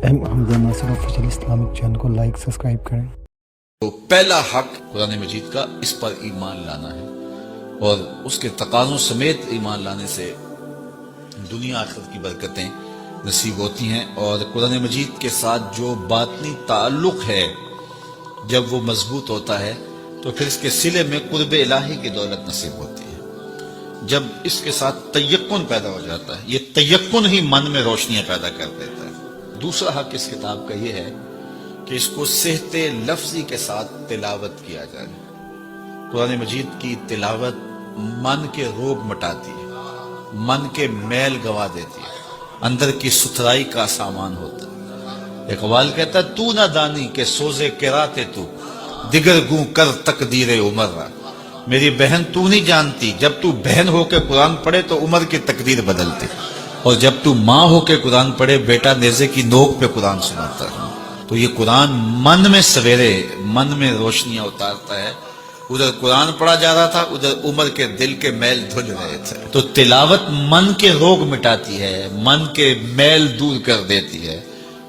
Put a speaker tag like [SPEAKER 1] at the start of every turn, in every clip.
[SPEAKER 1] حمزہ ناصر official Islamic channel کو like subscribe کریں۔
[SPEAKER 2] تو پہلا حق قرآن مجید کا اس پر ایمان لانا ہے، اور اس کے تقاضوں سمیت ایمان لانے سے دنیا آخرت کی برکتیں نصیب ہوتی ہیں، اور قرآن مجید کے ساتھ جو باطنی تعلق ہے جب وہ مضبوط ہوتا ہے تو پھر اس کے صلے میں قرب الہی کی دولت نصیب ہوتی ہے۔ جب اس کے ساتھ تیقن پیدا ہو جاتا ہے، یہ تیقن ہی من میں روشنیاں پیدا کر دیتا ہے۔ دوسرا حق اس کتاب کا یہ ہے کہ اس کو صحت لفظی کے ساتھ تلاوت کیا جائے۔ قرآن مجید کی تلاوت من کے روگ مٹاتی ہے، من کے میل گوا دیتی ہے، اندر کی ستھرائی کا سامان ہوتا ہے۔ اقبال کہتا ہے تو نہ دانی کہ سوزے کراتے تو دیگر گوں کر تقدیر عمر را۔ میری بہن تو نہیں جانتی، جب تو بہن ہو کے قرآن پڑھے تو عمر کی تقدیر بدلتی، اور جب تو ماں ہو کے قرآن پڑھے بیٹا نیزے کی نوک پہ قرآن سناتا ہے۔ تو یہ قرآن من میں سویرے، من میں روشنیاں اتارتا ہے۔ ادھر قرآن پڑھا جا رہا تھا، ادھر عمر کے دل کے میل دھل رہے تھے۔ تو تلاوت من کے روگ مٹاتی ہے، من کے میل دور کر دیتی ہے،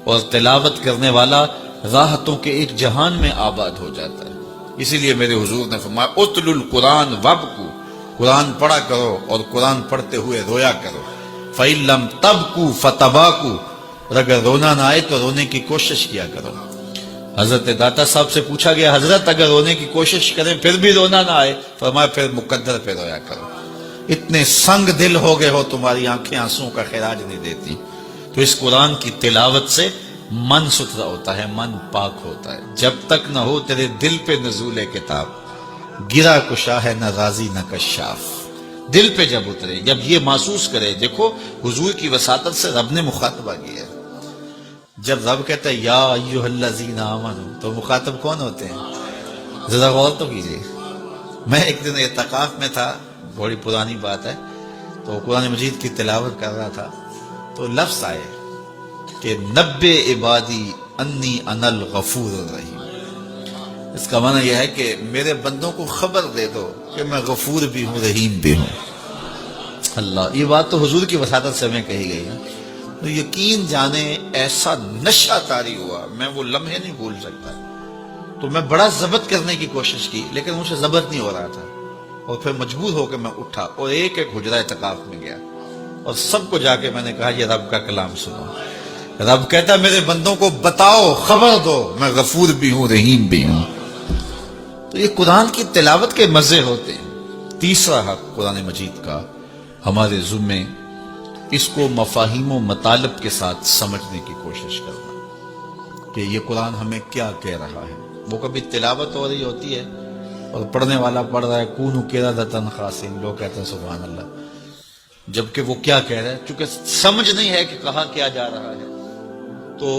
[SPEAKER 2] اور تلاوت کرنے والا راحتوں کے ایک جہان میں آباد ہو جاتا ہے۔ اسی لیے میرے حضور نے فرمایا اتل القرآن وابکو، قرآن پڑھا کرو اور قرآن پڑھتے ہوئے رویا کرو۔ فَإِن لَمْ تَبْكُوا فَتَبَاكُوا، اور اگر رونا نہ آئے تو رونے کی کوشش کیا کرو۔ حضرت داتا صاحب سے پوچھا گیا حضرت اگر رونے کی کوشش کریں پھر بھی رونا نہ آئے، فرمایا پھر مقدر پہ رویا کرو۔ اتنے سنگ دل ہو گئے ہو تمہاری آنکھیں آنسوں کا خراج نہیں دیتی۔ تو اس قرآن کی تلاوت سے من ستھرا ہوتا ہے، من پاک ہوتا ہے۔ جب تک نہ ہو تیرے دل پہ نزول کتاب، گرا کشا ہے نہ غازی نہ کشاف۔ دل پہ جب اترے، جب یہ محسوس کرے، دیکھو حضور کی وساطت سے رب نے مخاطبہ کیا ہے۔ جب رب کہتا ہے یا ایھا الذین آمنوا، تو مخاطب کون ہوتے ہیں؟ ذرا غور تو کیجئے۔ میں ایک دن اعتکاف میں تھا، بڑی پرانی بات ہے، تو قرآن مجید کی تلاوت کر رہا تھا، تو لفظ آئے کہ نبّئ عبادی انی انا الغفور الرحیم۔ اس کا معنی یہ ہے کہ میرے بندوں کو خبر دے دو کہ میں غفور بھی ہوں، رحیم بھی ہوں۔ اللہ، یہ بات تو حضور کی وساطت سے ہمیں کہی گئی ہے۔ تو یقین جانے ایسا نشہ طاری ہوا، میں وہ لمحے نہیں بھول سکتا۔ تو میں بڑا ضبط کرنے کی کوشش کی لیکن مجھ سے ضبط نہیں ہو رہا تھا، اور پھر مجبور ہو کے میں اٹھا اور ایک ایک حجرہ اعتکاف میں گیا، اور سب کو جا کے میں نے کہا یہ رب کا کلام سنو۔ رب کہتا ہے میرے بندوں کو بتاؤ، خبر دو، میں غفور بھی ہوں، رحیم بھی ہوں۔ تو یہ قرآن کی تلاوت کے مزے ہوتے ہیں۔ تیسرا حق قرآن مجید کا ہمارے ذمے، اس کو مفاہیم و مطالب کے ساتھ سمجھنے کی کوشش کرنا کہ یہ قرآن ہمیں کیا کہہ رہا ہے۔ وہ کبھی تلاوت ہو رہی ہوتی ہے اور پڑھنے والا پڑھ رہا ہے کونوا قردۃ خاسئین، لوگ کہتے ہیں سبحان اللہ، جبکہ وہ کیا کہہ رہا ہے، چونکہ سمجھ نہیں ہے کہ کہاں کیا جا رہا ہے۔ تو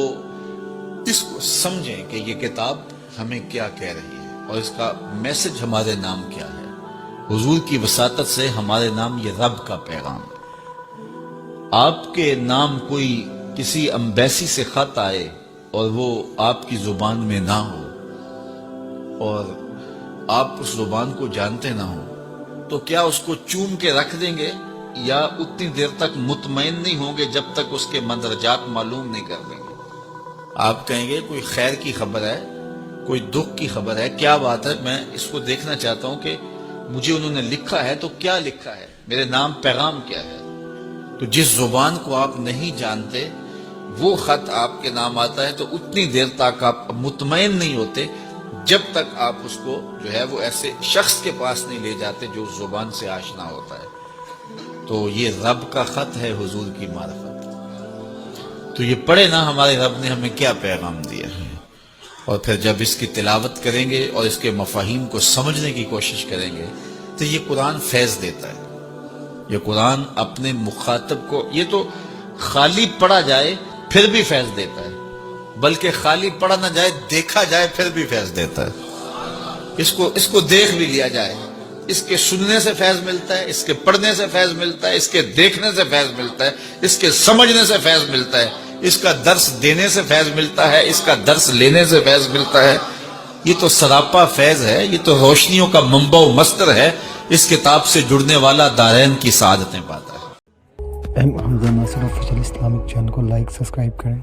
[SPEAKER 2] اس کو سمجھیں کہ یہ کتاب ہمیں کیا کہہ رہی ہے، اور اس کا میسج ہمارے نام کیا ہے۔ حضور کی وساطت سے ہمارے نام یہ رب کا پیغام ہے۔ آپ کے نام کوئی کسی امبیسی سے خط آئے اور وہ آپ کی زبان میں نہ ہو، اور آپ اس زبان کو جانتے نہ ہو، تو کیا اس کو چوم کے رکھ دیں گے، یا اتنی دیر تک مطمئن نہیں ہوں گے جب تک اس کے مندرجات معلوم نہیں کر دیں گے؟ آپ کہیں گے کوئی خیر کی خبر ہے، کوئی دکھ کی خبر ہے، کیا بات ہے، میں اس کو دیکھنا چاہتا ہوں کہ مجھے انہوں نے لکھا ہے تو کیا لکھا ہے، میرے نام پیغام کیا ہے۔ تو جس زبان کو آپ نہیں جانتے وہ خط آپ کے نام آتا ہے، تو اتنی دیر تک آپ مطمئن نہیں ہوتے جب تک آپ اس کو جو ہے وہ ایسے شخص کے پاس نہیں لے جاتے جو اس زبان سے آشنا ہوتا ہے۔ تو یہ رب کا خط ہے، حضور کی معرفت۔ تو یہ پڑھے نا ہمارے رب نے ہمیں کیا پیغام دیا ہے، اور پھر جب اس کی تلاوت کریں گے اور اس کے مفاہیم کو سمجھنے کی کوشش کریں گے تو یہ قرآن فیض دیتا ہے۔ یہ قرآن اپنے مخاطب کو، یہ تو خالی پڑھا جائے پھر بھی فیض دیتا ہے، بلکہ خالی پڑھا نہ جائے، دیکھا جائے پھر بھی فیض دیتا ہے۔ اس کو دیکھ بھی لیا جائے، اس کے سننے سے فیض ملتا ہے، اس کے پڑھنے سے فیض ملتا ہے، اس کے دیکھنے سے فیض ملتا ہے، اس کے سمجھنے سے فیض ملتا ہے، اس کا درس دینے سے فیض ملتا ہے، اس کا درس لینے سے فیض ملتا ہے۔ یہ تو سراپا فیض ہے، یہ تو روشنیوں کا منبع و مصدر ہے۔ اس کتاب سے جڑنے والا دارین کی سعادتیں پاتا ہے۔
[SPEAKER 1] حمزہ ناصر آفیشل اسلامک چینل کو لائک سبسکرائب کریں۔